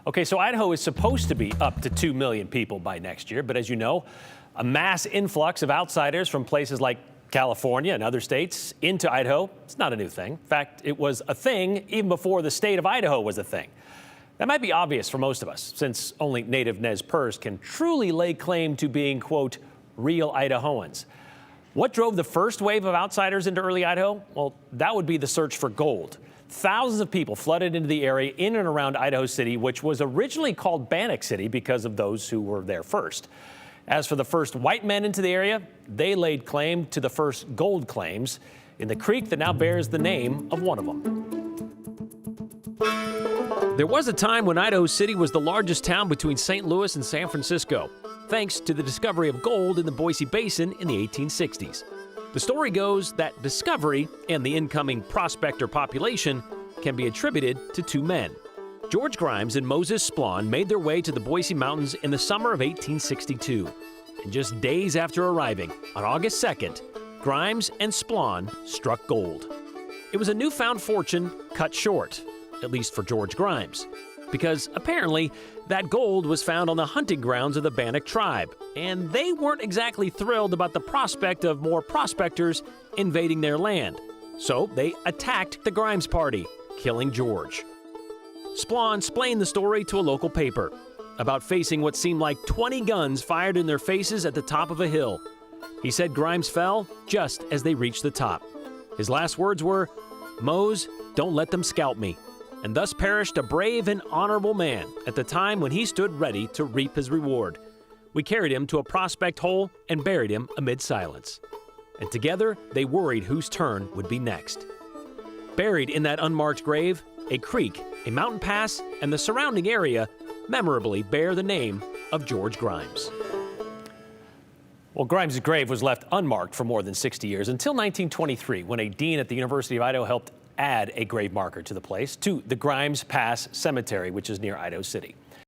Okay, so Idaho is supposed to be up to 2 million people by next year, but as you know, a mass influx of outsiders from places like California and other states into Idaho, it's not a new thing. In fact, it was a thing even before the state of Idaho was a thing. That might be obvious for most of us, since only native Nez Perce can truly lay claim to being, quote, real Idahoans. What drove the first wave of outsiders into early Idaho? Well, that would be the search for gold. Thousands of people flooded into the area in and around Idaho City, which was originally called Bannock City because of those who were there first. As for the first white men into the area, they laid claim to the first gold claims in the creek that now bears the name of one of them. There was a time when Idaho City was the largest town between St. Louis and San Francisco, thanks to the discovery of gold in the Boise Basin in the 1860s. The story goes that discovery and the incoming prospector population can be attributed to two men. George Grimes and Moses Splawn made their way to the Boise Mountains in the summer of 1862. And just days after arriving, on August 2nd, Grimes and Splawn struck gold. It was a newfound fortune cut short, at least for George Grimes, because apparently that gold was found on the hunting grounds of the Bannock tribe, and they weren't exactly thrilled about the prospect of more prospectors invading their land. So they attacked the Grimes party, killing George. Splawn explained the story to a local paper about facing what seemed like 20 guns fired in their faces at the top of a hill. He said Grimes fell just as they reached the top. His last words were, "Mose, don't let them scalp me," and thus perished a brave and honorable man at the time when he stood ready to reap his reward. We carried him to a prospect hole and buried him amid silence. And together, they worried whose turn would be next. Buried in that unmarked grave, a creek, a mountain pass, and the surrounding area memorably bear the name of George Grimes. Well, Grimes' grave was left unmarked for more than 60 years, until 1923, when a dean at the University of Idaho helped add a grave marker to the place, to the Grimes Pass Cemetery, which is near Idaho City.